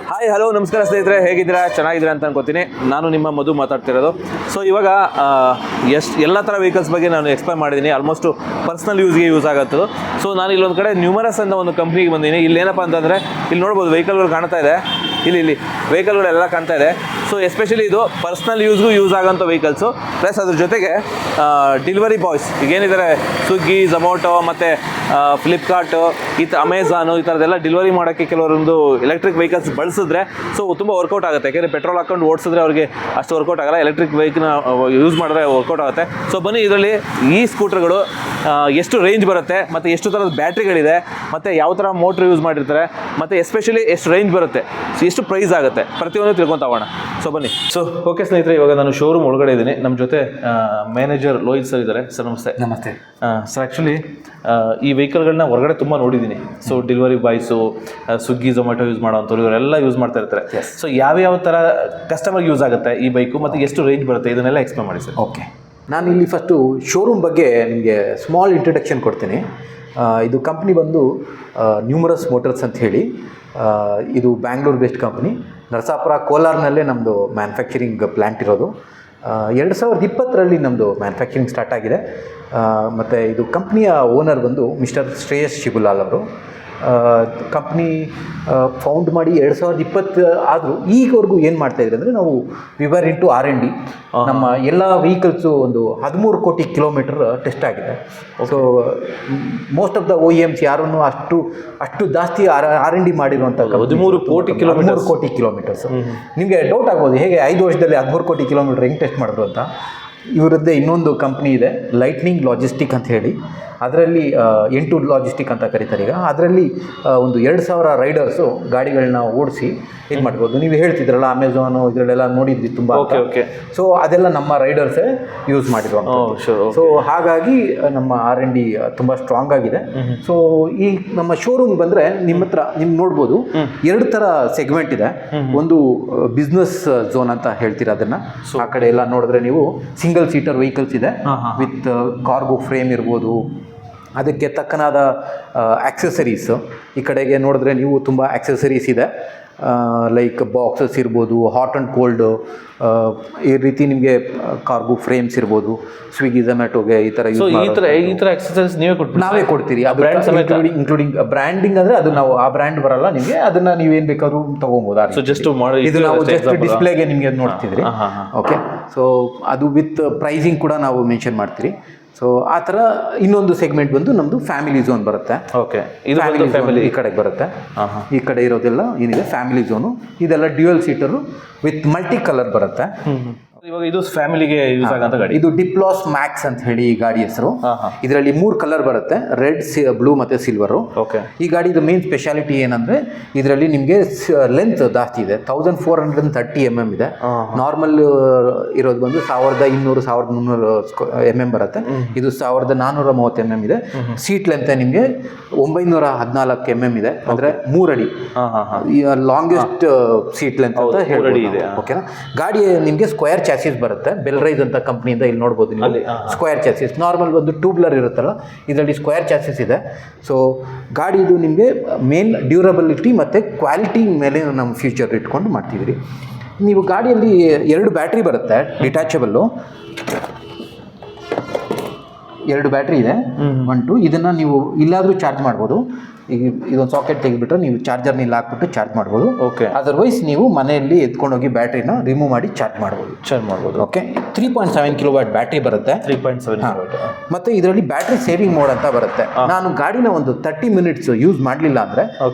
Hi hello ನಮಸ್ಕಾರ ಸ್ನೇಹಿತರೆ, ಹೇಗಿದ್ದೀರಾ? ಚೆನ್ನಾಗಿದ್ದೀರಾ ಅಂತ ಅನ್ಕೋತೀನಿ. ನಾನು ನಿಮ್ಮ ಮಧು ಮಾತಾಡ್ತಿರೋದು. ಸೊ ಇವಾಗ ಎಲ್ಲ ಥರ ವೆಹಿಕಲ್ಸ್ ಬಗ್ಗೆ ನಾನು ಎಕ್ಸ್ಪ್ಲೈನ್ ಮಾಡಿದ್ದೀನಿ. ಆಲ್ಮೋಸ್ಟು ಪರ್ಸ್ನಲ್ ಯೂಸ್ಗೆ ಯೂಸ್ ಆಗುತ್ತದು. ಸೊ ನಾನು ಇಲ್ಲೊಂದು ಕಡೆ ನ್ಯೂಮರಸ್ ಅಂತ ಒಂದು ಕಂಪ್ನಿಗೆ ಬಂದಿದ್ದೀನಿ. ಇಲ್ಲಿ ಏನಪ್ಪ ಅಂತಂದರೆ, ಇಲ್ಲಿ ನೋಡ್ಬೋದು ವೆಹಿಕಲ್ಗಳು ಕಾಣ್ತಾ ಇದೆ. ಇಲ್ಲಿ ವೆಹಿಕಲ್ಗಳೆಲ್ಲ ಕಾಣ್ತಾ ಇದೆ. ಸೊ ಎಸ್ಪೆಷಲಿ ಇದು ಪರ್ಸ್ನಲ್ ಯೂಸ್ಗೂ ಯೂಸ್ ಆಗೋಂಥ ವೆಹಿಕಲ್ಸು. ಪ್ಲಸ್ ಅದ್ರ ಜೊತೆಗೆ ಡೆಲಿವರಿ ಬಾಯ್ಸ್ ಈಗೇನಿದ್ದಾರೆ, ಸ್ವಿಗ್ಗಿ, ಝೊಮ್ಯಾಟೊ ಮತ್ತು ಫ್ಲಿಪ್ಕಾರ್ಟು, ಅಮೆಝಾನು ಈ ಥರದ್ದೆಲ್ಲ ಡೆಲಿವರಿ ಮಾಡೋಕ್ಕೆ ಕೆಲವೊಂದು ಎಲೆಕ್ಟ್ರಿಕ್ ವೆಹಿಕಲ್ಸ್ ಬಳಸಿದ್ರೆ ಸೊ ತುಂಬ ವರ್ಕೌಟ್ ಆಗುತ್ತೆ. ಯಾಕೆಂದರೆ ಪೆಟ್ರೋಲ್ ಹಾಕೊಂಡು ಓಡಿಸಿದ್ರೆ ಅವ್ರಿಗೆ ಅಷ್ಟು ವರ್ಕೌಟ್ ಆಗಲ್ಲ. ಎಲೆಕ್ಟ್ರಿಕ್ ವೆಹಿಕಲ್ನ ಯೂಸ್ ಮಾಡಿದ್ರೆ ವರ್ಕೌಟ್ ಆಗುತ್ತೆ. ಸೊ ಬನ್ನಿ, ಇದರಲ್ಲಿ ಈ ಸ್ಕೂಟರ್ಗಳು ಎಷ್ಟು ರೇಂಜ್ ಬರುತ್ತೆ, ಮತ್ತು ಎಷ್ಟು ಥರದ ಬ್ಯಾಟ್ರಿಗಳಿದೆ, ಮತ್ತು ಯಾವ ಥರ ಮೋಟ್ರ್ ಯೂಸ್ ಮಾಡಿರ್ತಾರೆ, ಮತ್ತು ಎಸ್ಪೆಷಲಿ ಎಷ್ಟು ರೇಂಜ್ ಬರುತ್ತೆ, ಎಷ್ಟು ಪ್ರೈಸ್ ಆಗುತ್ತೆ, ಪ್ರತಿಯೊಂದು ತಿಳ್ಕೊತಾ ಹೋಗೋಣ. ಸೊ ಬನ್ನಿ. ಸೊ ಓಕೆ ಸ್ನೇಹಿತರೆ, ಇವಾಗ ನಾನು ಶೋರೂಮ್ ಒಳಗಡೆ ಇದ್ದೀನಿ. ನಮ್ಮ ಜೊತೆ ಮ್ಯಾನೇಜರ್ ಲೋಹಿತ್ ಸರ್ ಇದ್ದಾರೆ. ಸರ್ ನಮಸ್ತೆ. ನಮಸ್ತೆ ಸರ್. ಆ್ಯಕ್ಚುಲಿ ಈ ವೆಹಿಕಲ್ಗಳನ್ನ ಹೊರಗಡೆ ತುಂಬ ನೋಡಿದ್ದೀನಿ. So delivery boys, Swiggy, Zomato use ಮಾಡೋವಂಥವ್ರು ಇವರೆಲ್ಲ ಯೂಸ್ ಮಾಡ್ತಾ ಇರ್ತಾರೆ. ಸೊ ಯಾವ್ಯಾವ ಥರ ಕಸ್ಟಮರ್ಗೆ ಯೂಸ್ ಆಗುತ್ತೆ ಈ ಬೈಕು, ಮತ್ತು ಎಷ್ಟು ರೇಂಜ್ ಬರುತ್ತೆ, ಇದನ್ನೆಲ್ಲ ಎಕ್ಸ್ಪ್ಲೇನ್ ಮಾಡಿ ಸರ್. ಓಕೆ, ನಾನು ಇಲ್ಲಿ ಫಸ್ಟು ಶೋರೂಮ್ ಬಗ್ಗೆ ನಿಮಗೆ ಸ್ಮಾಲ್ ಇಂಟ್ರಡಕ್ಷನ್ ಕೊಡ್ತೀನಿ. ಇದು ಕಂಪ್ನಿ ಬಂದು ನ್ಯೂಮರಸ್ ಮೋಟರ್ಸ್ ಅಂತ ಹೇಳಿ. ಇದು ಬ್ಯಾಂಗ್ಳೂರ್ ಬೇಸ್ಡ್ ಕಂಪ್ನಿ. ನರಸಾಪುರ, ಕೋಲಾರ್ನಲ್ಲೇ ನಮ್ಮದು ಮ್ಯಾನುಫ್ಯಾಕ್ಚರಿಂಗ್ ಪ್ಲ್ಯಾಂಟ್ ಇರೋದು. 2020ರಲ್ಲಿ ನಮ್ಮದು ಮ್ಯಾನುಫ್ಯಾಕ್ಚರಿಂಗ್ ಸ್ಟಾರ್ಟ್ ಆಗಿದೆ. ಮತ್ತು ಇದು ಕಂಪ್ನಿಯ ಓನರ್ ಬಂದು ಮಿಸ್ಟರ್ ಶ್ರೇಯಸ್ ಶಿಬುಲಾಲ್ ಅವರು. ಕಂಪ್ನಿ ಫೌಂಡ್ ಮಾಡಿ 2020 ಆದರೂ ಈಗವರೆಗೂ ಏನು ಮಾಡ್ತಾಯಿದ್ರೆ ಅಂದರೆ, ನಾವು ವಿವರ್ ಇಂಟು R&D. ನಮ್ಮ ಎಲ್ಲ ವೆಹಿಕಲ್ಸು ಒಂದು 13 ಕೋಟಿ ಕಿಲೋಮೀಟರ್ ಟೆಸ್ಟ್ ಆಗಿದೆ. So most of the OEMs ಯಾರೂ ಅಷ್ಟು ಜಾಸ್ತಿ R&D ಮಾಡಿರುವಂಥ 13 ಕೋಟಿ ಕಿಲೋಮೀಟರ್ಸ್. ನಿಮಗೆ ಡೌಟ್ ಆಗ್ಬೋದು, ಹೇಗೆ 5 ವರ್ಷದಲ್ಲಿ 13 ಕೋಟಿ ಕಿಲೋಮೀಟರ್ ಹೆಂಗೆ ಟೆಸ್ಟ್ ಮಾಡಿದ್ರು ಅಂತ. ಇವರದ್ದೇ ಇನ್ನೊಂದು ಕಂಪ್ನಿ ಇದೆ, ಲೈಟ್ನಿಂಗ್ ಲಾಜಿಸ್ಟಿಕ್ ಅಂತ ಹೇಳಿ. ಅದರಲ್ಲಿ N2 ಲಾಜಿಸ್ಟಿಕ್ ಅಂತ ಕರೀತಾರೆ ಈಗ. ಅದರಲ್ಲಿ ಒಂದು 2000 ರೈಡರ್ಸು ಗಾಡಿಗಳನ್ನ ಓಡಿಸಿ ಇದು ಮಾಡ್ಬೋದು. ನೀವು ಹೇಳ್ತಿದ್ರಲ್ಲ ಅಮೆಝಾನು ಇದರಲ್ಲೆಲ್ಲ ನೋಡಿದ್ವಿ ತುಂಬ. ಸೊ ಅದೆಲ್ಲ ನಮ್ಮ ರೈಡರ್ಸೇ ಯೂಸ್ ಮಾಡಿರುವಂಥ. ಸೊ ಹಾಗಾಗಿ ನಮ್ಮ R&D ತುಂಬ ಸ್ಟ್ರಾಂಗ್ ಆಗಿದೆ. ಸೊ ಈ ನಮ್ಮ ಶೋರೂಮ್ ಬಂದರೆ ನಿಮ್ಗೆ ನೋಡ್ಬೋದು, 2 ಥರ ಸೆಗ್ಮೆಂಟ್ ಇದೆ. ಒಂದು ಬಿಸ್ನೆಸ್ ಝೋನ್ ಅಂತ ಹೇಳ್ತೀರಾ ಅದನ್ನು. ಆ ಕಡೆ ಎಲ್ಲ ನೋಡಿದ್ರೆ ನೀವು ಸಿಂಗಲ್ ಸೀಟರ್ ವೆಹಿಕಲ್ಸ್ ಇದೆ, ವಿತ್ ಕಾರ್ಗೋ ಫ್ರೇಮ್ ಇರ್ಬೋದು, ಅದಕ್ಕೆ ತಕ್ಕನಾದ ಆಕ್ಸೆಸರೀಸು. ಈ ಕಡೆಗೆ ನೋಡಿದ್ರೆ ನೀವು ತುಂಬ ಆಕ್ಸೆಸರೀಸ್ ಇದೆ, ಲೈಕ್ ಬಾಕ್ಸಸ್ ಇರ್ಬೋದು, ಹಾಟ್ ಆ್ಯಂಡ್ ಕೋಲ್ಡು, ಈ ರೀತಿ ನಿಮಗೆ ಕಾರ್ಗೋ ಫ್ರೇಮ್ಸ್ ಇರ್ಬೋದು. ಸ್ವಿಗ್ಗಿ, ಝೊಮ್ಯಾಟೊಗೆ ಈ ಥರ ಈ ಥರ ಆಕ್ಸೆಸರೀಸ್ ನಾವೇ ಕೊಡ್ತೀರಿ. ಇನ್ಕ್ಲೂಡಿಂಗ್ ಬ್ರ್ಯಾಂಡಿಂಗ್ ಅಂದರೆ ಅದು ನಾವು ಆ ಬ್ರ್ಯಾಂಡ್ ಬರಲ್ಲ ನಿಮಗೆ, ಅದನ್ನು ನೀವೇನು ಬೇಕಾದ್ರೂ ತೊಗೊಬೋದು. ಇದು ನಾವು ಜಸ್ಟ್ ಡಿಸ್ಪ್ಲೇಗೆ ನಿಮಗೆ ನೋಡ್ತಿದ್ರಿ. ಓಕೆ, ಸೊ ಅದು ವಿತ್ ಪ್ರೈಸಿಂಗ್ ಕೂಡ ನಾವು ಮೆನ್ಷನ್ ಮಾಡ್ತೀರಿ. ಸೊ ಆ ಥರ ಇನ್ನೊಂದು ಸೆಗ್ಮೆಂಟ್ ಬಂದು ನಮ್ಮದು ಫ್ಯಾಮಿಲಿ ಝೋನ್ ಬರುತ್ತೆ. ಓಕೆ, ಫ್ಯಾಮಿಲಿ ಈ ಕಡೆಗೆ ಬರುತ್ತೆ. ಈ ಕಡೆ ಇರೋದೆಲ್ಲ ಏನಿದೆ ಫ್ಯಾಮಿಲಿ ಝೋನು. ಇದೆಲ್ಲ dual seater with multi colour ಬರುತ್ತೆ. ಇವಾಗ ಇದು ಫ್ಯಾಮಿಲಿಗೆ ಯೂಸ್ ಆಗಂತ ಗಾಡಿ. ಇದು ಡಿಪ್ಲಾಸ್ ಮ್ಯಾಕ್ಸ್ ಅಂತ ಹೇಳಿ ಈ ಗಾಡಿ ಹೆಸರು. ಇದರಲ್ಲಿ 3 ಕಲರ್ ಬರುತ್ತೆ, ರೆಡ್, ಬ್ಲೂ ಮತ್ತು ಸಿಲ್ವರು. ಈ ಗಾಡಿದು ಮೇನ್ ಸ್ಪೆಷಾಲಿಟಿ ಏನಂದರೆ, ಇದರಲ್ಲಿ ನಿಮಗೆ ಲೆಂತ್ ಜಾಸ್ತಿ ಇದೆ. 1430 mm ಇದೆ. ನಾರ್ಮಲ್ ಇರೋದು ಬಂದು 1200 1300 mm ಬರುತ್ತೆ. ಇದು 1430 mm ಇದೆ. ಸೀಟ್ ಲೆಂತ್ ನಿಮಗೆ 914 mm ಇದೆ, ಅಂದರೆ 3 ಅಡಿ. ಲಾಂಗೆಸ್ಟ್ ಸೀಟ್ ಲೆಂತ್ ಅಂತ ಹೇಳಿ. ಓಕೆನಾ. ಗಾಡಿ ನಿಮಗೆ ಸ್ಕ್ವೇರ್ ಚಾಸಿಸ್ ಬರುತ್ತೆ, ಬೆಲ್ರೈಸ್ ಅಂತ ಕಂಪ್ನಿಯಿಂದ. ಇಲ್ಲಿ ನೋಡ್ಬೋದು ನೀವು ಸ್ಕ್ವೇರ್ ಚಾಸಿಸ್. ನಾರ್ಮಲ್ ಒಂದು ಟ್ಯೂಬ್ಲರ್ ಇರುತ್ತಲ್ಲ, ಇದರಲ್ಲಿ ಸ್ಕ್ವೇರ್ ಚಾಸಿಸ್ ಇದೆ. ಸೊ ಗಾಡಿದು ನಿಮಗೆ ಮೇನ್ ಡ್ಯೂರಬಿಲಿಟಿ ಮತ್ತು ಕ್ವಾಲಿಟಿ ಮೇಲೆ ನಮ್ಮ ಫ್ಯೂಚರ್ ಇಟ್ಕೊಂಡು ಮಾಡ್ತಿದ್ದೀರಿ. ನೀವು ಗಾಡಿಯಲ್ಲಿ 2 ಬ್ಯಾಟ್ರಿ ಬರುತ್ತೆ, ಡಿಟ್ಯಾಚಬಲ್ಲು 2 ಬ್ಯಾಟ್ರಿ ಇದೆ. 1 2. ಇದನ್ನು ನೀವು ಇಲ್ಲಾದರೂ ಚಾರ್ಜ್ ಮಾಡ್ಬೋದು. ಈಗ ಇದೊಂದು ಸಾಕೆಟ್ ತೆಗೆದುಬಿಟ್ರೆ ನೀವು ಚಾರ್ಜರ್ನ ಇಲ್ಲಿ ಹಾಕ್ಬಿಟ್ಟು ಚಾರ್ಜ್ ಮಾಡ್ಬೋದು. ಓಕೆ. ಅದರ್ವೈಸ್ ನೀವು ಮನೆಯಲ್ಲಿ ಎತ್ಕೊಂಡೋಗಿ ಬ್ಯಾಟ್ರಿನ ರಿಮೂವ್ ಮಾಡಿ ಚಾರ್ಜ್ ಮಾಡ್ಬೋದು. ಓಕೆ. 3.7 kW ಬ್ಯಾಟ್ರಿ ಬರುತ್ತೆ. 3.7 ಮತ್ತು ಇದರಲ್ಲಿ ಬ್ಯಾಟ್ರಿ ಸೇವಿಂಗ್ ಮೋಡ್ ಅಂತ ಬರುತ್ತೆ. ನಾನು ಗಾಡಿನ ಒಂದು 30 ಮಿನಿಟ್ಸ್ ಯೂಸ್ ಮಾಡಲಿಲ್ಲ ಅಂದರೆ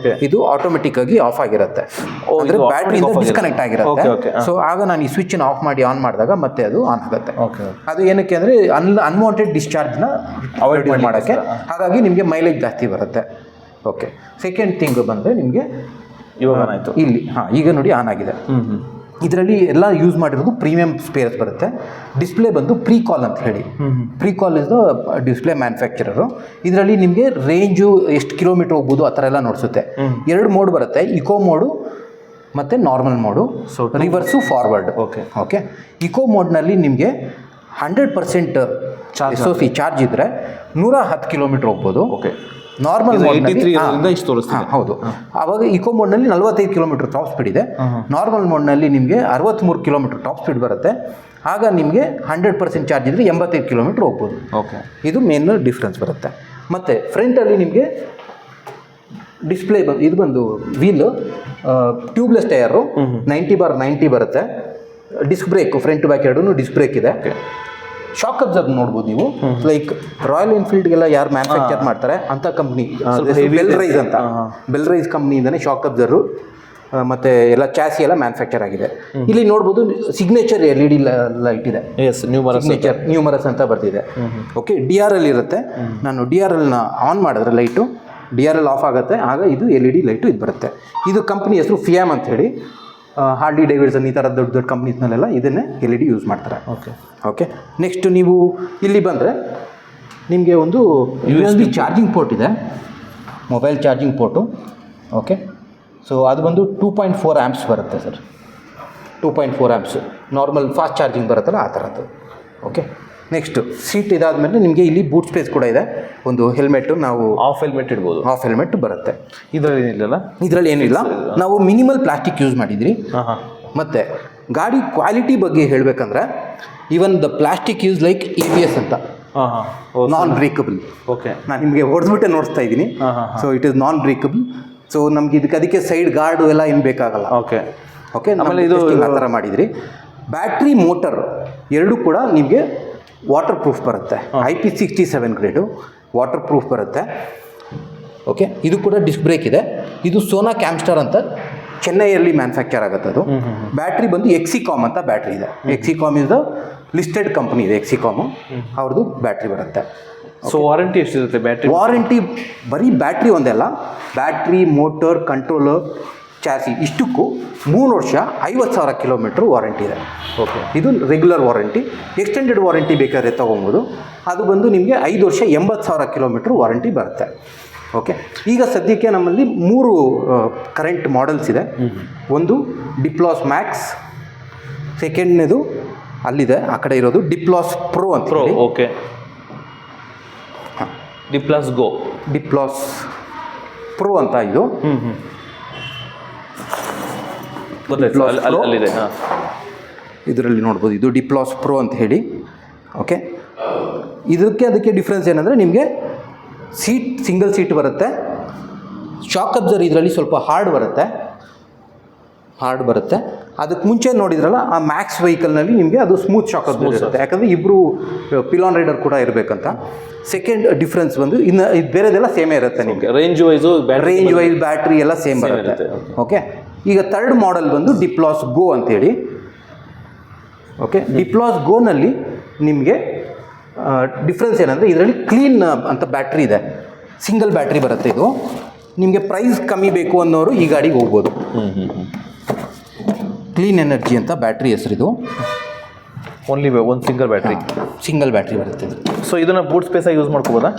ಇದು ಆಟೋಮೆಟಿಕ್ ಆಗಿ ಆಫ್ ಆಗಿರುತ್ತೆ, ಅಂದರೆ ಬ್ಯಾಟ್ರಿಯಿಂದ ಡಿಸ್ಕನೆಕ್ಟ್ ಆಗಿರುತ್ತೆ. ಸೊ ಆಗ ನಾನು ಈ ಸ್ವಿಚ್ನ ಆಫ್ ಮಾಡಿ ಆನ್ ಮಾಡಿದಾಗ ಮತ್ತೆ ಅದು ಆನ್ ಆಗುತ್ತೆ. ಅದು ಏನಕ್ಕೆ ಅಂದರೆ ಅನ್ವಾಂಟೆಡ್ ಡಿಸ್ಚಾರ್ಜ್ನ ಅವಾಯ್ಡ್ ಮಾಡೋಕ್ಕೆ. ಹಾಗಾಗಿ ನಿಮಗೆ ಮೈಲೇಜ್ ಜಾಸ್ತಿ ಬರುತ್ತೆ. ಓಕೆ. ಸೆಕೆಂಡ್ ಥಿಂಗ್ ಬಂದರೆ ನಿಮಗೆ ಇವಾಗ ಆಯಿತು ಇಲ್ಲಿ. ಈಗ ನೋಡಿ ಆನ್ ಆಗಿದೆ. ಇದರಲ್ಲಿ ಎಲ್ಲ ಯೂಸ್ ಮಾಡಿರೋದು ಪ್ರೀಮಿಯಂ ಸ್ಪೇರ್ಸ್ ಬರುತ್ತೆ. ಡಿಸ್ಪ್ಲೇ ಬಂದು ಪ್ರೀಕಾಲ್ ಅಂತ ಹೇಳಿ. Pricol is the display manufacturer. ಇದರಲ್ಲಿ ನಿಮಗೆ ರೇಂಜು ಎಷ್ಟು ಕಿಲೋಮೀಟರ್ ಹೋಗ್ಬೋದು ಆ ಥರ ಎಲ್ಲ ನೋಡಿಸುತ್ತೆ. 2 ಮೋಡ್ ಬರುತ್ತೆ, ಇಕೋ ಮೋಡು ಮತ್ತು normal mode, reverse forward. Okay. Eco ಮೋಡ್ನಲ್ಲಿ ನಿಮಗೆ 100% ಚಾರ್ಜ್ ಇದ್ದರೆ 110 ಕಿಲೋಮೀಟರ್ ಹೋಗ್ಬೋದು. ನಾರ್ಮಲ್ ಮೋಡ್ನಲ್ಲಿ ಇಷ್ಟು ತೋರಿಸ್ತೀನಿ. ಹೌದು. ಆವಾಗ ಇಕೋ ಮೋಡ್ನಲ್ಲಿ 45 ಕಿಲೋಮೀಟರ್ ಟಾಪ್ ಸ್ಪೀಡ್ ಇದೆ. ನಾರ್ಮಲ್ ಮೋಡ್ನಲ್ಲಿ ನಿಮಗೆ 63 ಕಿಲೋಮೀಟರ್ ಟಾಪ್ ಸ್ಪೀಡ್ ಬರುತ್ತೆ. ಆಗ ನಿಮಗೆ 100% ಚಾರ್ಜ್ ಇದ್ದರೆ 85 ಕಿಲೋಮೀಟರ್ ಹೋಗ್ಬೋದು. ಓಕೆ, ಇದು ಮೇನ್ ಡಿಫ್ರೆನ್ಸ್ ಬರುತ್ತೆ. ಮತ್ತು ಫ್ರಂಟಲ್ಲಿ ನಿಮಗೆ ಡಿಸ್ಪ್ಲೇ ಇದು ಬಂದು ವೀಲ್ ಟ್ಯೂಬ್ಲೆಸ್ ಟೈರು 90/90 ಬರುತ್ತೆ. ಡಿಸ್ಕ್ ಬ್ರೇಕ್ ಫ್ರಂಟ್ ಬ್ಯಾಕ್ ಎರಡೂ ಡಿಸ್ಕ್ ಬ್ರೇಕ್ ಇದೆ. ಶಾಕ್ ಅಬ್ಸರ್ವ್ ನೋಡ್ಬೋದು ನೀವು. ಲೈಕ್ ರಾಯಲ್ ಎನ್ಫೀಲ್ಡ್ಗೆಲ್ಲ ಯಾರು ಮ್ಯಾನುಫ್ಯಾಕ್ಚರ್ ಮಾಡ್ತಾರೆ ಅಂಥ ಕಂಪ್ನಿ ಬೆಲ್ರೈಸ್ ಅಂತ, ಬೆಲ್ರೈಸ್ ಕಂಪ್ನಿಯಿಂದನೇ ಶಾಕ್ ಅಬ್ಸರ್ವ್ ಮತ್ತು ಎಲ್ಲ ಚಾಸಿ ಎಲ್ಲ ಮ್ಯಾನುಫ್ಯಾಕ್ಚರ್ ಆಗಿದೆ. ಇಲ್ಲಿ ನೋಡ್ಬೋದು ಸಿಗ್ನೇಚರ್ LED ಲೈಟ್ ಇದೆ. ಸಿಗ್ನೇಚರ್ ನ್ಯೂಮರಸ್ ಅಂತ ಬರ್ತಿದೆ. ಓಕೆ, DRL ಇರುತ್ತೆ. ನಾನು DRLನ ಆನ್ ಮಾಡಿದ್ರೆ ಲೈಟು DRL ಆಫ್ ಆಗುತ್ತೆ. ಆಗ ಇದು LED ಲೈಟು ಇದು ಬರುತ್ತೆ. ಇದು ಕಂಪ್ನಿ ಹೆಸರು ಫಿಯಾಮ್ ಅಂತ ಹೇಳಿ. ಹಾರ್ಲಿ ಡೇವಿಡ್ಸನ್ ಈ ಥರ ದೊಡ್ಡ ದೊಡ್ಡ ಕಂಪ್ನೀಸ್ನಲ್ಲೆಲ್ಲ ಇದನ್ನೇ LED ಯೂಸ್ ಮಾಡ್ತಾರೆ. ಓಕೆ, ನೆಕ್ಸ್ಟ್ ನೀವು ಇಲ್ಲಿ ಬಂದರೆ ನಿಮಗೆ ಒಂದು USB ಚಾರ್ಜಿಂಗ್ ಪೋರ್ಟ್ ಇದೆ, mobile charging port. Okay, so ಅದು ಬಂದು 2.4 ಆ್ಯಂಪ್ಸ್ ಬರುತ್ತೆ ಸರ್. 2.4 ಆ್ಯಂಪ್ಸ್ ನಾರ್ಮಲ್ ಫಾಸ್ಟ್ ಚಾರ್ಜಿಂಗ್ ಬರುತ್ತಲ್ಲ ಆ ಥರದ್ದು. ಓಕೆ, ನೆಕ್ಸ್ಟ್ ಸೀಟ್ ಇದಾದಮೇಲೆ ನಿಮಗೆ ಇಲ್ಲಿ ಬೂಟ್ ಸ್ಪೇಸ್ ಕೂಡ ಇದೆ. ಒಂದು ಹೆಲ್ಮೆಟ್ಟು ನಾವು ಆಫ್ ಹೆಲ್ಮೆಟ್ ಇಡ್ಬೋದು. ಆಫ್ ಹೆಲ್ಮೆಟ್ ಬರುತ್ತೆ. ಇದರಲ್ಲಿ ಏನಿಲ್ಲ, ಇದರಲ್ಲಿ ಏನಿಲ್ಲ. ನಾವು ಮಿನಿಮಲ್ ಪ್ಲಾಸ್ಟಿಕ್ ಯೂಸ್ ಮಾಡಿದ್ರಿ. ಮತ್ತು ಗಾಡಿ ಕ್ವಾಲಿಟಿ ಬಗ್ಗೆ ಹೇಳಬೇಕಂದ್ರೆ even the plastic use like ABS ಅಂತ, ನಾನ್ ಬ್ರೇಕಬಲ್. ಓಕೆ, ನಾನು ನಿಮಗೆ ಹೊಡೆದ್ಬಿಟ್ಟೆ ನೋಡಿಸ್ತಾ ಇದ್ದೀನಿ. So it is non breakable. So ನಮ್ಗೆ ಅದಕ್ಕೆ ಸೈಡ್ ಗಾರ್ಡು ಎಲ್ಲ ಏನು ಬೇಕಾಗಲ್ಲ. ಓಕೆ, ಆಮೇಲೆ ಇದು ಆ ಥರ ಮಾಡಿದ್ರಿ. ಬ್ಯಾಟ್ರಿ ಮೋಟರ್ ಎರಡೂ ಕೂಡ ನಿಮಗೆ ವಾಟರ್ ಪ್ರೂಫ್ ಬರುತ್ತೆ. IP67 ಗ್ರೇಡು ವಾಟರ್ ಪ್ರೂಫ್ ಬರುತ್ತೆ. ಓಕೆ, ಇದು ಕೂಡ ಡಿಸ್ಕ್ ಬ್ರೇಕ್ ಇದೆ. ಇದು ಸೋನಾ ಕ್ಯಾಮ್ಸ್ಟಾರ್ ಅಂತ ಚೆನ್ನೈಯಲ್ಲಿ ಮ್ಯಾನುಫ್ಯಾಕ್ಚರ್ ಆಗುತ್ತೆ. ಅದು ಬ್ಯಾಟ್ರಿ ಬಂದು ಎಕ್ಸಿಕಾಮ್ ಅಂತ ಬ್ಯಾಟ್ರಿ ಇದೆ. Exicom is the listed company ಇದೆ. ಎಕ್ಸಿಕಾಮು ಅವ್ರದ್ದು ಬ್ಯಾಟ್ರಿ ಬರುತ್ತೆ. ಸೊ ವಾರಂಟಿ ಎಷ್ಟಿರುತ್ತೆ ಬ್ಯಾಟ್ರಿ? ವಾರಂಟಿ ಬರೀ ಬ್ಯಾಟ್ರಿ ಒಂದಲ್ಲ, ಬ್ಯಾಟ್ರಿ, ಮೋಟರ್, ಕಂಟ್ರೋಲರ್, ಚಾಸಿ ಇಷ್ಟಕ್ಕೂ 3 ವರ್ಷ 50,000 ಕಿಲೋಮೀಟ್ರ್ ವಾರಂಟಿ ಇದೆ. ಓಕೆ, ಇದು ರೆಗ್ಯುಲರ್ ವಾರಂಟಿ. ಎಕ್ಸ್ಟೆಂಡೆಡ್ ವಾರಂಟಿ ಬೇಕಾದ್ರೆ ತೊಗೊಬೋದು. ಅದು ಬಂದು ನಿಮಗೆ 5 ವರ್ಷ 80,000 ಕಿಲೋಮೀಟ್ರ್ ವಾರಂಟಿ ಬರುತ್ತೆ. ಓಕೆ, ಈಗ ಸದ್ಯಕ್ಕೆ ನಮ್ಮಲ್ಲಿ 3 ಕರೆಂಟ್ ಮಾಡೆಲ್ಸ್ ಇದೆ. ಒಂದು ಡಿಪ್ಲಾಸ್ ಮ್ಯಾಕ್ಸ್, ಸೆಕೆಂಡ್ನೇದು ಅಲ್ಲಿದೆ ಆ ಕಡೆ ಇರೋದು ಡಿಪ್ಲಾಸ್ ಪ್ರೋ ಅಂತ ಹೇಳಿ. ಓಕೆ, ಡಿಪ್ಲಾಸ್ ಗೋ, ಡಿಪ್ಲಾಸ್ ಪ್ರೋ ಅಂತ ಇದು. ಇದರಲ್ಲಿ ನೋಡ್ಬೋದು, ಇದು ಡಿಪ್ಲಾಸ್ ಪ್ರೋ ಅಂತ ಹೇಳಿ. ಓಕೆ, ಅದಕ್ಕೆ ಡಿಫ್ರೆನ್ಸ್ ಏನಂದರೆ ನಿಮಗೆ ಸೀಟ್ ಸಿಂಗಲ್ ಸೀಟ್ ಬರುತ್ತೆ. ಶಾಕ್ ಅಬ್ಸರ್ ಇದರಲ್ಲಿ ಸ್ವಲ್ಪ ಹಾರ್ಡ್ ಬರುತ್ತೆ. ಅದಕ್ಕೆ ಮುಂಚೆ ನೋಡಿದ್ರಲ್ಲ ಆ ಮ್ಯಾಕ್ಸ್ ವೆಹಿಕಲ್ನಲ್ಲಿ ನಿಮಗೆ ಅದು ಸ್ಮೂತ್ ಶಾಕ್ ಅಬ್ಸರ್ ಇರುತ್ತೆ. ಯಾಕಂದರೆ ಇಬ್ಬರು ಪಿಲಾನ್ ರೈಡರ್ ಕೂಡ ಇರಬೇಕಂತ. ಸೆಕೆಂಡ್ ಡಿಫ್ರೆನ್ಸ್ ಬಂದು ಇನ್ನು ಇದು ಬೇರೆದೆಲ್ಲ ಸೇಮೇ ಇರುತ್ತೆ ನಿಮಗೆ. ರೇಂಜ್ ವೈಸ್ ಬ್ಯಾಟ್ರಿ ಎಲ್ಲ ಸೇಮ್ ಬರುತ್ತೆ. ಓಕೆ, ಈಗ ಥರ್ಡ್ ಮಾಡೆಲ್ ಬಂದು ಡಿಪ್ಲಾಸ್ ಗೋ ಅಂತೇಳಿ. ಓಕೆ, ಡಿಪ್ಲಾಸ್ ಗೋನಲ್ಲಿ ನಿಮಗೆ ಡಿಫ್ರೆನ್ಸ್ ಏನಂದರೆ ಇದರಲ್ಲಿ ಕ್ಲೀನ್ ಅಂತ ಬ್ಯಾಟ್ರಿ ಇದೆ. ಸಿಂಗಲ್ ಬ್ಯಾಟ್ರಿ ಬರುತ್ತೆ. ಇದು ನಿಮಗೆ ಪ್ರೈಸ್ ಕಮ್ಮಿ ಬೇಕು ಅನ್ನೋರು ಈ ಗಾಡಿಗೆ ಹೋಗ್ಬೋದು. ಕ್ಲೀನ್ ಎನರ್ಜಿ ಅಂತ ಬ್ಯಾಟ್ರಿ ಹೆಸರಿದು. ಓನ್ಲಿ ಒಂದು ಸಿಂಗಲ್ ಬ್ಯಾಟ್ರಿ ಬರುತ್ತೆ ಇದು. ಸೊ ಇದನ್ನು ಬೂಟ್ ಸ್ಪೇಸ್ ಆಗಿ ಯೂಸ್ ಮಾಡ್ಕೋಬೋದಾ?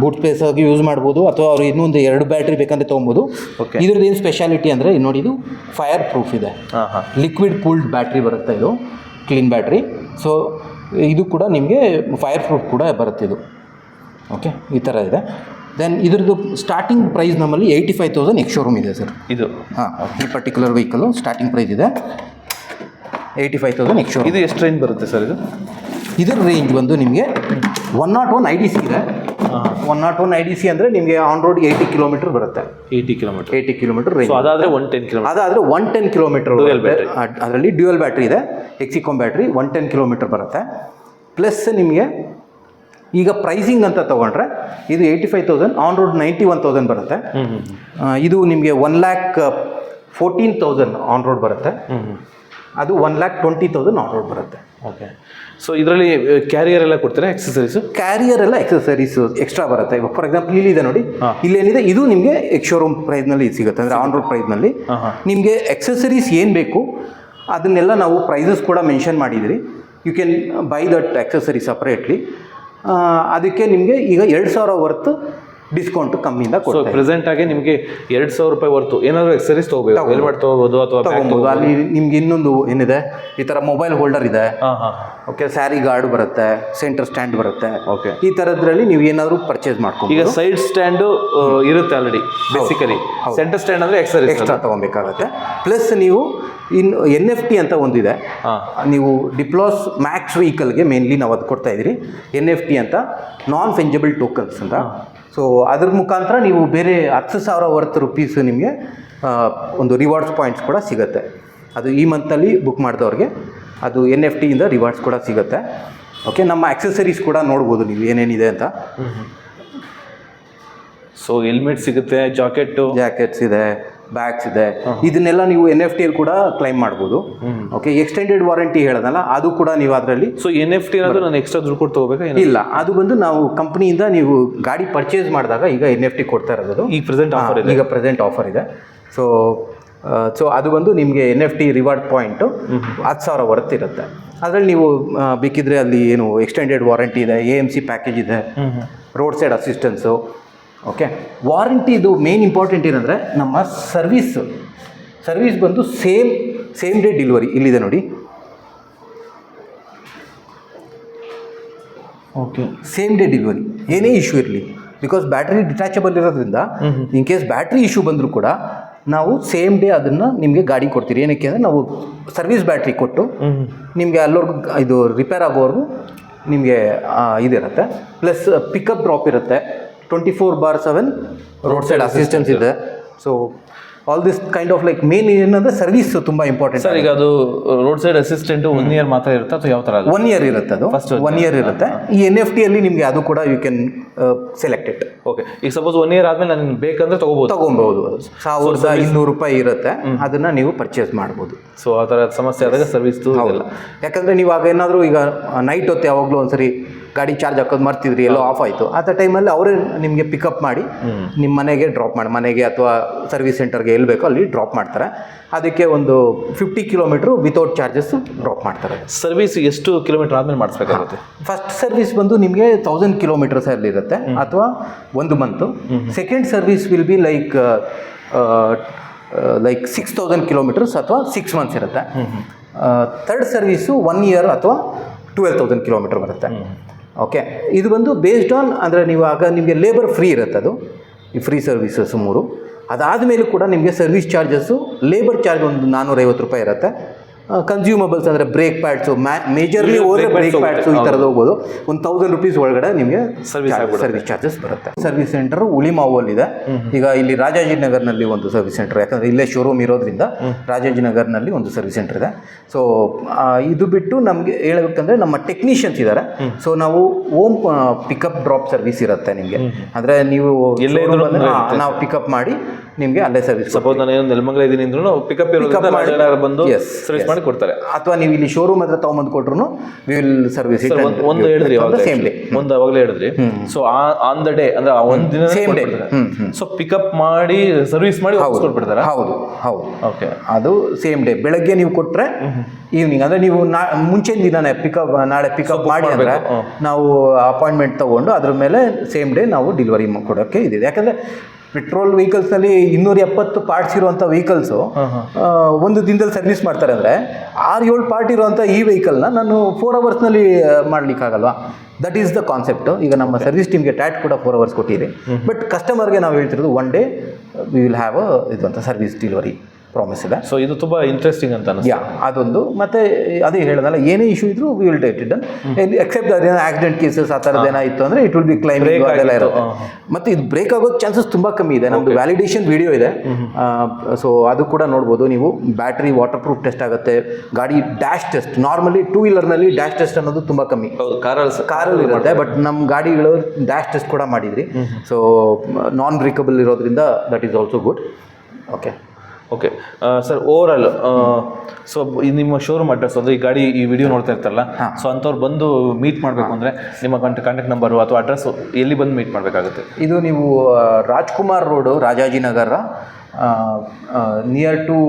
ಬೂಟ್ ಸ್ಪೇಸ್ ಆಗಿ ಯೂಸ್ ಮಾಡ್ಬೋದು, ಅಥವಾ ಅವರು ಇನ್ನೊಂದು 2 ಬ್ಯಾಟ್ರಿ ಬೇಕಂದ್ರೆ ತೊಗೊಬೋದು. ಇದ್ರದ್ದು ಏನು ಸ್ಪೆಷಾಲಿಟಿ ಅಂದರೆ ನೋಡಿ, ಇದು ಫೈರ್ ಪ್ರೂಫ್ ಇದೆ. ಲಿಕ್ವಿಡ್ ಕೂಲ್ಡ್ ಬ್ಯಾಟ್ರಿ ಬರುತ್ತೆ. ಇದು ಕ್ಲೀನ್ ಬ್ಯಾಟ್ರಿ. ಸೊ ಇದು ಕೂಡ ನಿಮಗೆ ಫೈರ್ ಪ್ರೂಫ್ ಕೂಡ ಬರುತ್ತೆ ಇದು. ಓಕೆ, ಈ ಥರ ಇದೆ. ದೆನ್ ಇದ್ರದ್ದು ಸ್ಟಾರ್ಟಿಂಗ್ ಪ್ರೈಸ್ ನಮ್ಮಲ್ಲಿ 85,000 ಎಕ್ಸ್ ಶೋರೂಮ್ ಇದೆ ಸರ್. ಇದು ಈ ಪರ್ಟಿಕ್ಯುಲರ್ ವೆಹಿಕಲು ಸ್ಟಾರ್ಟಿಂಗ್ ಪ್ರೈಸ್ ಇದೆ 85,000 ಎಕ್ಸ್ ಶೋರೂಮ್. ಇದು ಎಷ್ಟು ರೇಂಜ್ ಬರುತ್ತೆ ಸರ್? ಇದರ ರೇಂಜ್ ಬಂದು ನಿಮಗೆ 101 IDC ಇದೆ. 101 IDC ಅಂದರೆ ನಿಮಗೆ ಆನ್ ರೋಡ್ 80 ಕಿಲೋಮೀಟರ್ ಬರುತ್ತೆ. 80 ಕಿಲೋಮೀಟರ್ ರೇಂಜ್. ಅದಾದರೆ 110 ಕಿಲೋಮೀಟರ್. ಅದಾದರೆ 110 ಕಿಲೋಮೀಟರ್. ಅದರಲ್ಲಿ ಡ್ಯೂಯಲ್ ಬ್ಯಾಟ್ರಿ ಇದೆ, ಎಕ್ಸಿಕಾಮ್ ಬ್ಯಾಟ್ರಿ. 110 ಕಿಲೋಮೀಟರ್ ಬರುತ್ತೆ. ಪ್ಲಸ್ ನಿಮಗೆ ಈಗ ಪ್ರೈಸಿಂಗ್ ಅಂತ ತೊಗೊಂಡ್ರೆ ಇದು 85,000, ಆನ್ ರೋಡ್ 91,000 ಬರುತ್ತೆ. ಇದು ನಿಮಗೆ 1,14,000 ಆನ್ ರೋಡ್ ಬರುತ್ತೆ. ಅದು 1,20,000 ಆನ್ ರೋಡ್ ಬರುತ್ತೆ. ಓಕೆ, ಸೊ ಇದರಲ್ಲಿ ಕ್ಯಾರಿಯರ್ ಎಲ್ಲ ಕೊಡ್ತಾರೆ, ಕ್ಯಾರಿಯರ್ ಎಲ್ಲ ಎಕ್ಸಸರೀಸು ಎಕ್ಸ್ಟ್ರಾ ಬರುತ್ತೆ. ಇವಾಗ ಫಾರ್ ಎಕ್ಸಾಂಪಲ್ ಇಲ್ಲಿದೆ ನೋಡಿ, ಇಲ್ಲೇನಿದೆ ಇದು ನಿಮಗೆ ಎಕ್ಸ್ ಶೋರೂಮ್ ಪ್ರೈಸ್ನಲ್ಲಿ ಸಿಗುತ್ತೆ. ಅಂದರೆ ಆನ್ ರೋಡ್ ಪ್ರೈಸ್ನಲ್ಲಿ ನಿಮಗೆ ಎಕ್ಸಸರೀಸ್ ಏನು ಬೇಕು ಅದನ್ನೆಲ್ಲ ನಾವು ಪ್ರೈಸಸ್ ಕೂಡ ಮೆನ್ಷನ್ ಮಾಡಿದಿರಿ. You can buy that accessory separately. ಅದಕ್ಕೆ ನಿಮಗೆ ಈಗ 2,000 ವರ್ತ್ ಡಿಸ್ಕೌಂಟ್ ಕಮ್ಮಿಯಿಂದ ಸೊ ಕೊಡ್ತಾರೆ. ಪ್ರೆಸೆಂಟ್ ಆಗಿ ನಿಮಗೆ 2,000 ರೂಪಾಯಿ ಹೊರತು ಏನಾದರೂ ಎಕ್ಸರೀಸ್ ತೊಗೋಬೇಕು, ಹೆಲ್ಮೆಟ್ ತೊಗೋಬೋದು ಅಥವಾ ತಗೊಬೋದು. ಅಲ್ಲಿ ನಿಮ್ಗೆ ಇನ್ನೊಂದು ಏನಿದೆ, ಈ ಥರ ಮೊಬೈಲ್ ಹೋಲ್ಡರ್ ಇದೆ, ಓಕೆ, ಸ್ಯಾರಿ ಗಾರ್ಡ್ ಬರುತ್ತೆ, ಸೆಂಟರ್ ಸ್ಟ್ಯಾಂಡ್ ಬರುತ್ತೆ. ಓಕೆ, ಈ ಥರದ್ರಲ್ಲಿ ನೀವು ಏನಾದರೂ ಪರ್ಚೇಸ್ ಮಾಡ್ಕೊಂಡು ಈಗ ಸೈಡ್ ಸ್ಟ್ಯಾಂಡು ಇರುತ್ತೆ ಆಲ್ರೆಡಿ ಬೇಸಿಕಲಿ. ಸೆಂಟರ್ ಸ್ಟ್ಯಾಂಡ್ ಅಂದರೆ ಎಕ್ಸ್ಟ್ರಾ ತೊಗೊಬೇಕಾಗತ್ತೆ. ಪ್ಲಸ್ ನೀವು ಇನ್ನು NFT ಅಂತ ಒಂದಿದೆ, ನೀವು ಡಿಪ್ಲೋಸ್ ಮ್ಯಾಕ್ಸ್ ವೆಹಿಕಲ್ಗೆ ಮೇನ್ಲಿ ನಾವು ಅದು ಕೊಡ್ತಾ ಇದ್ದೀರಿ. NFT ಅಂತ ನಾನ್ ಫೆಂಜಬಲ್ ಟೋಕನ್ಸ್ ಅಂತ. ಸೊ ಅದ್ರ ಮುಖಾಂತರ ನೀವು ಬೇರೆ 10,000 ವರ್ತ್ ರುಪೀಸ್ ನಿಮಗೆ ಒಂದು ರಿವಾರ್ಡ್ಸ್ ಪಾಯಿಂಟ್ಸ್ ಕೂಡ ಸಿಗುತ್ತೆ. ಅದು ಈ ಮಂತಲ್ಲಿ ಬುಕ್ ಮಾಡಿದವ್ರಿಗೆ ಅದು NFT ಇಂದ ರಿವಾರ್ಡ್ಸ್ ಕೂಡ ಸಿಗುತ್ತೆ. ಓಕೆ, ನಮ್ಮ ಆಕ್ಸೆಸರೀಸ್ ಕೂಡ ನೋಡ್ಬೋದು ನೀವು ಏನೇನಿದೆ ಅಂತ. ಸೊ ಹೆಲ್ಮೆಟ್ ಸಿಗುತ್ತೆ, ಜಾಕೆಟ್ಸ್ ಇದೆ, ಬ್ಯಾಗ್ಸ್ ಇದೆ. ಇದನ್ನೆಲ್ಲ ನೀವು NFT ಅಲ್ಲಿ ಕೂಡ ಕ್ಲೈಮ್ ಮಾಡ್ಬೋದು. ಓಕೆ, ಎಕ್ಸ್ಟೆಂಡೆಡ್ ವಾರಂಟಿ ಹೇಳೋದಲ್ಲ, ಅದು ಕೂಡ ನೀವು ಅದರಲ್ಲಿ. ಸೊ NFT ಅನ್ನೋದು ನಾನು ಎಕ್ಸ್ಟ್ರಾ ದುಡ್ಡು ಕೊಟ್ಟು ತಗೋಬೇಕಾ? ಇಲ್ಲ, ಅದು ಬಂದು ನಾವು ಕಂಪ್ನಿಯಿಂದ ನೀವು ಗಾಡಿ ಪರ್ಚೇಸ್ ಮಾಡಿದಾಗ ಈಗ NFT ಕೊಡ್ತಾ ಇರೋದು. ಈಗ ಪ್ರೆಸೆಂಟ್ ಆಫರ್ ಇದೆ. ಈಗ ಪ್ರೆಸೆಂಟ್ ಆಫರ್ ಇದೆ. ಸೊ ಅದು ಬಂದು ನಿಮಗೆ NFT ರಿವಾರ್ಡ್ ಪಾಯಿಂಟು 10,000 ವರ್ತ್ ಇರುತ್ತೆ. ಅದರಲ್ಲಿ ನೀವು ಬೇಕಿದ್ರೆ ಅಲ್ಲಿ ಏನು ಎಕ್ಸ್ಟೆಂಡೆಡ್ ವಾರಂಟಿ ಇದೆ, AMC ಪ್ಯಾಕೇಜ್ ಇದೆ, ರೋಡ್ ಸೈಡ್ ಅಸಿಸ್ಟೆನ್ಸು. ಓಕೆ, ವಾರಂಟಿದು ಮೇನ್ ಇಂಪಾರ್ಟೆಂಟ್ ಏನಂದರೆ ನಮ್ಮ ಸರ್ವಿಸ್ ಬಂದು ಸೇಮ್ ಡೇ ಡೆಲಿವರಿ ಇಲ್ಲಿದೆ ನೋಡಿ. ಓಕೆ, ಸೇಮ್ ಡೇ ಡೆಲಿವರಿ ಏನೇ ಇಶ್ಯೂ ಇರಲಿ, ಬಿಕಾಸ್ ಬ್ಯಾಟ್ರಿ ಡಿಟ್ಯಾಚಬಲ್ ಇರೋದ್ರಿಂದ ಇನ್ ಕೇಸ್ ಬ್ಯಾಟ್ರಿ ಇಶ್ಯೂ ಬಂದರೂ ಕೂಡ ನಾವು ಸೇಮ್ ಡೇ ಅದನ್ನು ನಿಮಗೆ ಗಾಡಿ ಕೊಡ್ತೀರಿ. ಏನಕ್ಕೆ ಅಂದರೆ ನಾವು ಸರ್ವಿಸ್ ಬ್ಯಾಟ್ರಿ ಕೊಟ್ಟು ನಿಮಗೆ ಅಲ್ಲೋರ್ಗು ಇದು ರಿಪೇರ್ ಆಗೋವರೆಗೂ ನಿಮಗೆ ಇದಿರುತ್ತೆ. ಪ್ಲಸ್ ಪಿಕಪ್ ಡ್ರಾಪ್ ಇರುತ್ತೆ, 24/7 ರೋಡ್ ಸೈಡ್ ಅಸಿಸ್ಟೆನ್ಸ್ ಇದೆ. So all this kind of like main ಏನಂದರೆ ಸರ್ವಿಸ್ ತುಂಬ ಇಂಪಾರ್ಟೆಂಟ್. ಸರ್, ಈಗ ಅದು ರೋಡ್ ಸೈಡ್ ಅಸಿಸ್ಟೆಂಟ್ 1 ಇಯರ್ ಮಾತ್ರ ಇರುತ್ತೆ ಅಥವಾ ಯಾವ ಥರ? 1 ಇಯರ್ ಇರುತ್ತೆ. ಅದು ಫಸ್ಟ್ 1 ಇಯರ್ ಇರುತ್ತೆ. ಈ NFT ಅಲ್ಲಿ ನಿಮಗೆ ಅದು ಕೂಡ you can select it. Okay, ಈಗ ಸಪೋಸ್ 1 ಇಯರ್ ಆದಮೇಲೆ ನಾನು ಬೇಕಂದ್ರೆ ತಗೋಬೋದು. 1,200 ರೂಪಾಯಿ ಇರುತ್ತೆ, ಅದನ್ನು ನೀವು ಪರ್ಚೇಸ್ ಮಾಡ್ಬೋದು. ಸೊ ಆ ಥರ ಸಮಸ್ಯೆ ಆದಾಗ ಸರ್ವಿಸ್ದು ಇಲ್ಲ. ಯಾಕಂದರೆ ನೀವು ಆಗ ಏನಾದರೂ ಈಗ ನೈಟ್ ಹೊತ್ತು ಯಾವಾಗಲೂ ಒಂದ್ಸರಿ ಗಾಡಿ ಚಾರ್ಜ್ ಹಾಕೋದು ಮರ್ತಿದ್ರಿ, ಎಲ್ಲೋ ಆಫ್ ಆಯಿತು, ಆ ಟೈಮಲ್ಲಿ ಅವರೇ ನಿಮಗೆ ಪಿಕಪ್ ಮಾಡಿ ನಿಮ್ಮ ಮನೆಗೆ ಡ್ರಾಪ್ ಮಾಡಿ, ಮನೆಗೆ ಅಥವಾ ಸರ್ವಿಸ್ ಸೆಂಟರ್ಗೆ ಎಲ್ಲಿ ಬೇಕೋ ಅಲ್ಲಿ ಡ್ರಾಪ್ ಮಾಡ್ತಾರೆ. ಅದಕ್ಕೆ ಒಂದು 50 ಕಿಲೋಮೀಟ್ರು ವಿತೌಟ್ ಚಾರ್ಜಸ್ ಡ್ರಾಪ್ ಮಾಡ್ತಾರೆ. ಸರ್ವಿಸ್ ಎಷ್ಟು ಕಿಲೋಮೀಟರ್ ಆದಮೇಲೆ ಮಾಡಿಸ್ಬೇಕಾಗುತ್ತೆ? ಫಸ್ಟ್ ಸರ್ವಿಸ್ ಬಂದು ನಿಮಗೆ 1000 ಕಿಲೋಮೀಟರ್ಸ್ ಅಲ್ಲಿ ಇರುತ್ತೆ ಅಥವಾ 1 month. Second service will be like 6,000 kilometres ಅಥವಾ 6 ಮಂತ್ಸ್ ಇರುತ್ತೆ. ಥರ್ಡ್ ಸರ್ವಿಸು 1 ಇಯರ್ ಅಥವಾ 12,000 ಕಿಲೋಮೀಟರ್ ಬರುತ್ತೆ. ಓಕೆ, ಇದು ಬಂದು ಬೇಸ್ಡ್ ಆನ್ ಅಂದರೆ ನೀವು ಆಗ ನಿಮಗೆ ಲೇಬರ್ ಫ್ರೀ ಇರುತ್ತೆ. ಅದು ಈ ಫ್ರೀ ಸರ್ವಿಸಸ್ 3. ಅದಾದಮೇಲೂ ಕೂಡ ನಿಮಗೆ ಸರ್ವಿಸ್ ಚಾರ್ಜಸ್ಸು, ಲೇಬರ್ ಚಾರ್ಜ್ ಒಂದು 450 ರೂಪಾಯಿ ಇರುತ್ತೆ. ಕನ್ಸ್ಯೂಮಬಲ್ಸ್ ಅಂದರೆ ಬ್ರೇಕ್ ಪ್ಯಾಡ್ಸು, ಮೇಜರ್ಲಿ ಹೋದರೆ ಬ್ರೇಕ್ ಪ್ಯಾಡ್ಸು ಈ ಥರದ್ದು ಹೋಗ್ಬೋದು. 1,000 ರೂಪೀಸ್ ಒಳಗಡೆ ನಿಮಗೆ ಸರ್ವಿಸ್ ಚಾರ್ಜಸ್ ಬರುತ್ತೆ. ಸರ್ವಿಸ್ ಸೆಂಟರ್ ಉಳಿಮಾವಲ್ಲಿದೆ. ಈಗ ಇಲ್ಲಿ ರಾಜಾಜಿನಗರ್ನಲ್ಲಿ ಒಂದು ಸರ್ವಿಸ್ ಸೆಂಟರ್, ಯಾಕಂದರೆ ಇಲ್ಲೇ ಶೋರೂಮ್ ಇರೋದ್ರಿಂದ ರಾಜಾಜಿನಗರ್ನಲ್ಲಿ ಒಂದು ಸರ್ವಿಸ್ ಸೆಂಟರ್ ಇದೆ. ಸೊ ಇದು ಬಿಟ್ಟು ನಮಗೆ ಹೇಳಬೇಕಂದ್ರೆ ನಮ್ಮ ಟೆಕ್ನಿಷಿಯನ್ಸ್ ಇದ್ದಾರೆ. ಸೊ ನಾವು ಓಮ್ ಪಿಕಪ್ ಡ್ರಾಪ್ ಸರ್ವಿಸ್ ಇರುತ್ತೆ ನಿಮಗೆ. ಅಂದರೆ ನೀವು ನಾವು ಪಿಕಪ್ ಮಾಡಿ ನಿಮಗೆ ಅಲ್ಲೇ ಸರ್ವಿಸ್. ಸಪೋಸ್ ನಾನು ಏನು ನೆಲಮಂಗಲ ಇದ್ದೀನಿ ಅಂದ್ರೂ ಪಿಕಪ್ ಬಂದು ಸರ್ವಿಸ್ ಮಾಡಿ ಕೊಡ್ತಾರೆ. ಅಥವಾ ನೀವು ಇಲ್ಲಿ ಶೋರೂಮ್ ಹತ್ರ ತಗೊಂಬಂದು ಕೊಟ್ರು ವಿಲ್ ಸರ್ವಿಸ್ ಇಟ್. ಒಂದು ಹೇಳಿದ್ರಿ ಸೇಮ್ ಡೇ, ಒಂದು ಅವಾಗಲೇ ಹೇಳಿದ್ರಿ. ಸೊ ಆನ್ ದ ಡೇ ಅಂದ್ರೆ ಒಂದು ದಿನ ಸೇಮ್ ಡೇ. ಸೊ ಪಿಕಪ್ ಮಾಡಿ ಸರ್ವಿಸ್ ಮಾಡಿ ಕೊಟ್ಬಿಡ್ತಾರೆ. ಹೌದು. ಓಕೆ, ಅದು ಸೇಮ್ ಡೇ ಬೆಳಗ್ಗೆ ನೀವು ಕೊಟ್ಟರೆ ಈವ್ನಿಂಗ್, ಅಂದರೆ ನೀವು ಮುಂಚಿನ ದಿನನೇ ನಾಳೆ ಪಿಕಪ್ ಮಾಡಿ ಅಂದರೆ ನಾವು ಅಪಾಯಿಂಟ್ಮೆಂಟ್ ತೊಗೊಂಡು ಅದ್ರ ಮೇಲೆ ಸೇಮ್ ಡೇ ನಾವು ಡೆಲಿವರಿ ಕೊಡೋಕ್ಕೆ ಇದಿದೆ. ಯಾಕಂದರೆ ಪೆಟ್ರೋಲ್ ವೆಹಿಕಲ್ಸಲ್ಲಿ 270 ಪಾರ್ಟ್ಸ್ ಇರುವಂಥ ವೆಹಿಕಲ್ಸು ಒಂದು ದಿನದಲ್ಲಿ ಸರ್ವಿಸ್ ಮಾಡ್ತಾರೆ ಅಂದರೆ 6-7 ಪಾರ್ಟ್ ಇರುವಂಥ ಈ ವೆಹಿಕಲ್ನ ನಾನು 4 ಅವರ್ಸ್ನಲ್ಲಿ ಮಾಡಲಿಕ್ಕಾಗಲ್ವಾ? That is the concept. ಈಗ ನಮ್ಮ ಸರ್ವಿಸ್ ಟೀಮ್ಗೆ ಟ್ಯಾಟ್ ಕೂಡ 4 ಅವರ್ಸ್ ಕೊಟ್ಟಿರಿ. ಬಟ್ ಕಸ್ಟಮರ್ಗೆ ನಾವು ಹೇಳ್ತಿರೋದು 1 ಡೇ ವಿ ವಿಲ್ ಹ್ಯಾವ್ ಇದು ಅಂತ ಸರ್ವಿಸ್ ಡೆಲಿವರಿ ಪ್ರಾಮಿಸ್ ಇದೆ. ಸೊ ಇದು ತುಂಬ ಇಂಟ್ರೆಸ್ಟಿಂಗ್ ಅಂತ ಅದೊಂದು. ಮತ್ತು ಅದೇ ಹೇಳೋದಲ್ಲ, ಏನೇ ಇಶ್ಯೂ ಇದ್ರೂ we will take it done. Except ಅದೇನೋ ಆಕ್ಸಿಡೆಂಟ್ ಕೇಸಸ್ ಆ ಥರದ್ದು ಇತ್ತು ಅಂದರೆ ಇಟ್ ವಿಲ್ ಬಿ ಕ್ಲೈಮ್ ಅದೆಲ್ಲ ಇರುತ್ತೆ. ಮತ್ತು ಇದು ಬ್ರೇಕ್ ಆಗೋದು ಚಾನ್ಸಸ್ ತುಂಬ ಕಮ್ಮಿ ಇದೆ. ನಮ್ಮದು ವ್ಯಾಲಿಡೇಷನ್ ವಿಡಿಯೋ ಇದೆ. ಸೊ ಅದು ಕೂಡ ನೋಡ್ಬೋದು ನೀವು. ಬ್ಯಾಟ್ರಿ ವಾಟರ್ ಪ್ರೂಫ್ ಟೆಸ್ಟ್ ಆಗುತ್ತೆ. ಗಾಡಿ ಡ್ಯಾಶ್ ಟೆಸ್ಟ್, ನಾರ್ಮಲಿ 2 ವೀಲರ್ನಲ್ಲಿ ಡ್ಯಾಶ್ ಟೆಸ್ಟ್ ಅನ್ನೋದು ತುಂಬ ಕಮ್ಮಿ, ಕಾರಲ್ಲಿ ಇರುತ್ತೆ. ಬಟ್ ನಮ್ಮ ಗಾಡಿಗಳು ಡ್ಯಾಶ್ ಟೆಸ್ಟ್ ಕೂಡ ಮಾಡಿದ್ರಿ. ಸೊ ನಾನ್ ಬ್ರೇಕಬಲ್ ಇರೋದ್ರಿಂದ that is also good. Okay sir, overall so ನಿಮ್ಮ ಶೋರೂಮ್ ಅಡ್ರೆಸ್ ಅಂದರೆ ಈ ಗಾಡಿ ಈ ವಿಡಿಯೋ ನೋಡ್ತಾ ಇರ್ತಾರಲ್ಲ, ಸೊ ಅಂಥವ್ರು ಬಂದು ಮೀಟ್ ಮಾಡಬೇಕು ಅಂದರೆ ನಿಮ್ಮ ಕಾಂಟ್ಯಾಕ್ಟ್ ನಂಬರು ಅಥವಾ ಅಡ್ರೆಸ್ಸು ಎಲ್ಲಿ ಬಂದು ಮೀಟ್ ಮಾಡಬೇಕಾಗುತ್ತೆ? ಇದು ನೀವು Rajkumar road, Rajajinagar, near to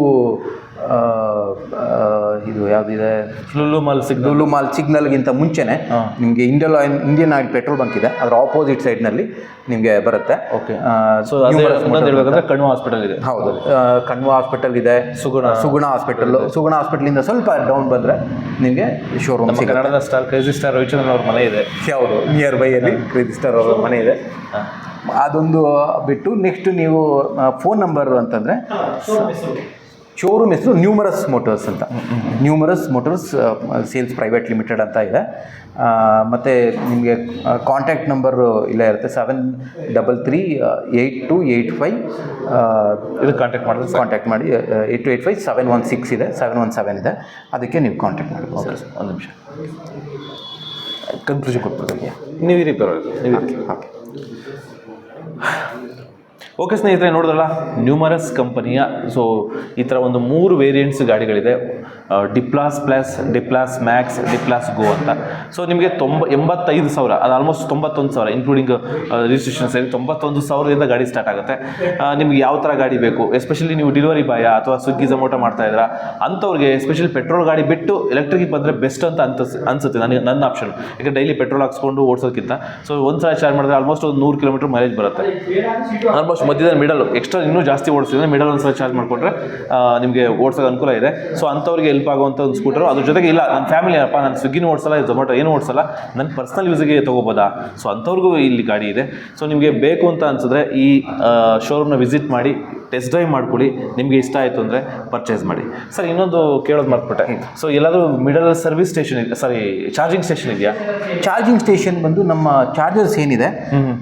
ಇದು ಯಾವುದಿದೆ, ಲುಲು ಮಾಲ್ ಸಿಗ್ನಲ್ಗಿಂತ ಮುಂಚೆನೆ ನಿಮಗೆ ಇಂಡಿಯನ್ ಆಯಿಲ್ ಪೆಟ್ರೋಲ್ ಬಂಕ್ ಇದೆ, ಅದರ ಆಪೋಸಿಟ್ ಸೈಡ್ನಲ್ಲಿ ನಿಮಗೆ ಬರುತ್ತೆ. ಓಕೆ. ಸೊ ಹೇಳ್ಬೇಕಂದ್ರೆ ಕಣ್ವ ಹಾಸ್ಪಿಟಲ್ ಇದೆ. ಹೌದು, ಕಣ್ವ ಹಾಸ್ಪಿಟಲ್ ಇದೆ, ಸುಗುಣ ಹಾಸ್ಪಿಟಲಿಂದ ಸ್ವಲ್ಪ ಡೌನ್ ಬಂದರೆ ನಿಮಗೆ ಶೋರೂಮ್ ಸಿಗುತ್ತೆ. ಕನ್ನಡದ ಸ್ಟಾರ್ ಕ್ರೇಜಿ ಸ್ಟಾರ್ ರವಿಚಂದ್ರನ್ ಅವ್ರ ಮನೆ ಇದೆ. ಯಾವುದು ನಿಯರ್ ಬೈಯಲ್ಲಿ ಕ್ರೇಜಿ ಸ್ಟಾರ್ ಅವ್ರ ಮನೆ ಇದೆ. ಅದೊಂದು ಬಿಟ್ಟು ನೆಕ್ಸ್ಟ್ ನೀವು ಫೋನ್ ನಂಬರ್ ಅಂತಂದರೆ ಶೋರೂಮ್ ಹೆಸರು ನ್ಯೂಮರಸ್ ಮೋಟರ್ಸ್ ಅಂತ, numerous motors sales private limited ಅಂತ ಇದೆ. ಮತ್ತು ನಿಮಗೆ ಕಾಂಟ್ಯಾಕ್ಟ್ ನಂಬರು ಇಲ್ಲೇ ಇರುತ್ತೆ, 73382885 ಇದು ಕಾಂಟ್ಯಾಕ್ಟ್ ಮಾಡಿ 8285 716 ಇದೆ, 717 ಇದೆ, ಅದಕ್ಕೆ ನೀವು ಕಾಂಟ್ಯಾಕ್ಟ್ ಮಾಡಿ. ಓಕೆ ಸರ್, ಒಂದು ನಿಮಿಷ ಕನ್ಕ್ಲೂಷನ್ ಕೊಟ್ಬಿಡ್ತೀನಿ. ನೀವು ಇರಿ ಪರವಾಗಿಲ್ಲ. ಓಕೆ ಓಕೆ ಸ್ನೇಹಿತರೆ, ನೋಡಿದ್ರಲ್ಲ ನ್ಯೂಮರಸ್ ಕಂಪನಿಯ ಸೊ ಈ ಥರ ಒಂದು 3 ವೇರಿಯಂಟ್ಸ್ ಗಾಡಿಗಳಿದೆ. ಡಿಪ್ಲಾಸ್ ಪ್ಲಸ್, ಡಿಪ್ಲಾಸ್ ಮ್ಯಾಕ್ಸ್, ಡಿಪ್ಲಾಸ್ ಗೋ ಅಂತ. ಸೊ ನಿಮಗೆ 85,000, ಅದು ಆಲ್ಮೋಸ್ಟ್ 91,000 ಇನ್ಕ್ಲೂಡಿಂಗ್ ರಿಜಿಸ್ಟ್ರೇಷನ್ ಸೇರಿ 91,000ದಿಂದ ಗಾಡಿ ಸ್ಟಾರ್ಟ್ ಆಗುತ್ತೆ. ನಿಮ್ಗೆ ಯಾವ ಥರ ಗಾಡಿ ಬೇಕು, ಎಸ್ಪೆಷಲಿ ನೀವು ಡೆಲಿವರಿ ಬಾಯ ಅಥವಾ ಸ್ವಿಗ್ಗಿ ಝೊಮ್ಯಾಟೊ ಮಾಡ್ತಾ ಇದ್ದೀರಾ ಅಂಥವ್ರಿಗೆ ಎಸ್ಪೆಷಲಿ ಪೆಟ್ರೋಲ್ ಗಾಡಿ ಬಿಟ್ಟು ಎಲೆಕ್ಟ್ರಿಕ್ ಬಂದರೆ ಬೆಸ್ಟ್ ಅಂತ ಅನ್ಸುತ್ತೆ ನನ್ನ ಆಪ್ಷನ್. ಯಾಕೆ ಡೈಲಿ ಪೆಟ್ರೋಲ್ ಹಾಕ್ಸ್ಕೊಂಡು ಓಡಿಸೋದಕ್ಕಿಂತ ಸೊ ಒಂದು ಸಲ ಚಾರ್ಜ್ ಮಾಡಿದ್ರೆ ಆಲ್ಮೋಸ್ಟ್ ಒಂದು 100 ಕಿಲೋಮೀಟರ್ ಮೈಲೇಜ್ ಬರುತ್ತೆ. ಆಲ್ಮೋಸ್ಟ್ ಮಧ್ಯದಲ್ಲಿ ಮಿಡಲ್ ಎಕ್ಸ್ಟ್ರಾ ಇನ್ನೂ ಜಾಸ್ತಿ ಓಡಿಸಿದ್ರೆ ಮಿಡಲ್ ಒಂದು ಸಲ ಚಾರ್ಜ್ ಮಾಡಿಕೊಂಡ್ರೆ ನಿಮಗೆ ಓಡಿಸೋದು ಅನುಕೂಲ ಇದೆ. ಸೊ ಅಂಥವ್ರಿಗೆ ಹೆಲ್ಪ್ ಆಗುವಂಥ ಒಂದು ಸ್ಕೂಟರು. ಅದ್ರ ಜೊತೆಗೆ ಇಲ್ಲ ನನ್ನ ಫ್ಯಾಮಿಲಿ ಅಪ್ಪ, ನಾನು ಸ್ವಿಗ್ಗಿನೂ ಓಡಿಸಲ್ಲ, ಝೊಮ್ಯಾಟೊ ಏನು ಓಡಿಸಲ್ಲ, ನನ್ನ ಪರ್ಸ್ನಲ್ ಯೂಸಿಗೆ ತೊಗೋಬೋದಾ, ಸೊ ಅಂಥವ್ರಿಗೂ ಇಲ್ಲಿ ಗಾಡಿ ಇದೆ. ಸೊ ನಿಮಗೆ ಬೇಕು ಅಂತ ಅನಿಸಿದ್ರೆ ಈ ಶೋರೂಮ್ನ ವಿಸಿಟ್ ಮಾಡಿ ಟೆಸ್ಟ್ ಡ್ರೈವ್ ಮಾಡ್ಕೊಳ್ಳಿ. ನಿಮಗೆ ಇಷ್ಟ ಆಯಿತು ಅಂದರೆ ಪರ್ಚೇಸ್ ಮಾಡಿ. ಸರ್ ಇನ್ನೊಂದು ಕೇಳೋದು ಮರ್ತ್ಬಿಟ್ಟೆ, ಸೊ ಎಲ್ಲಾದರೂ ಮಿಡಲ್ ಸರ್ವಿಸ್ ಸ್ಟೇಷನ್ ಇದೆ, ಚಾರ್ಜಿಂಗ್ ಸ್ಟೇಷನ್ ಇದೆಯಾ? ಚಾರ್ಜಿಂಗ್ ಸ್ಟೇಷನ್ ಬಂದು ನಮ್ಮ ಚಾರ್ಜರ್ಸ್ ಏನಿದೆ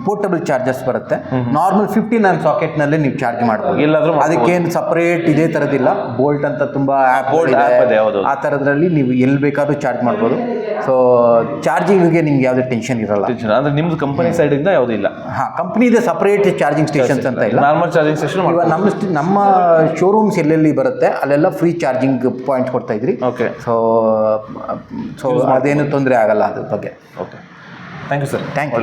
ಪೋರ್ಟಬಲ್ ಚಾರ್ಜರ್ಸ್ ಬರುತ್ತೆ. ನಾರ್ಮಲ್ 15 ಆ್ಯಂಪ್ ಸಾಕೆಟ್ನಲ್ಲೇ ನೀವು ಚಾರ್ಜ್ ಮಾಡ್ಬೋದು. ಎಲ್ಲಾದರೂ ಅದಕ್ಕೇನು ಸಪ್ರೇಟ್ ಇದೇ ಥರದಿಲ್ಲ. ಬೋಲ್ಟ್ ಅಂತ ತುಂಬ ಆ್ಯಪ್ ಇದೆ, ಆ ಥರದ್ರಲ್ಲಿ ನೀವು ಎಲ್ಲಿ ಬೇಕಾದ್ರೂ ಚಾರ್ಜ್ ಮಾಡ್ಬೋದು. ಸೊ ಚಾರ್ಜಿಂಗ್ಗೆ ನಿಮ್ಗೆ ಯಾವುದೇ ಟೆನ್ಷನ್ ಇರಲ್ಲ. ಅಂದರೆ ನಿಮ್ಮದು ಕಂಪನಿ ಸೈಡಿಂದ ಯಾವುದೂ ಇಲ್ಲ? ಹಾಂ, ಕಂಪ್ನಿದೆ ಸಪ್ರೇಟ್ ಚಾರ್ಜಿಂಗ್ ಸ್ಟೇಷನ್ಸ್ ಅಂತ ಇಲ್ಲ. ನಾರ್ಮಲ್ ಚಾರ್ಜಿಂಗ್ ಸ್ಟೇಷನ್ ನಮ್ಮ ಶೋರೂಮ್ಸ್ ಎಲ್ಲೆಲ್ಲಿ ಬರುತ್ತೆ ಅಲ್ಲೆಲ್ಲ ಫ್ರೀ ಚಾರ್ಜಿಂಗ್ ಪಾಯಿಂಟ್ ಕೊಡ್ತಾ ಇದ್ರಿ. ಓಕೆ. ಸೊ ಅದೇನು ತೊಂದರೆ ಆಗಲ್ಲ ಅದ್ರ ಬಗ್ಗೆ. Okay, thank you sir. Thank you.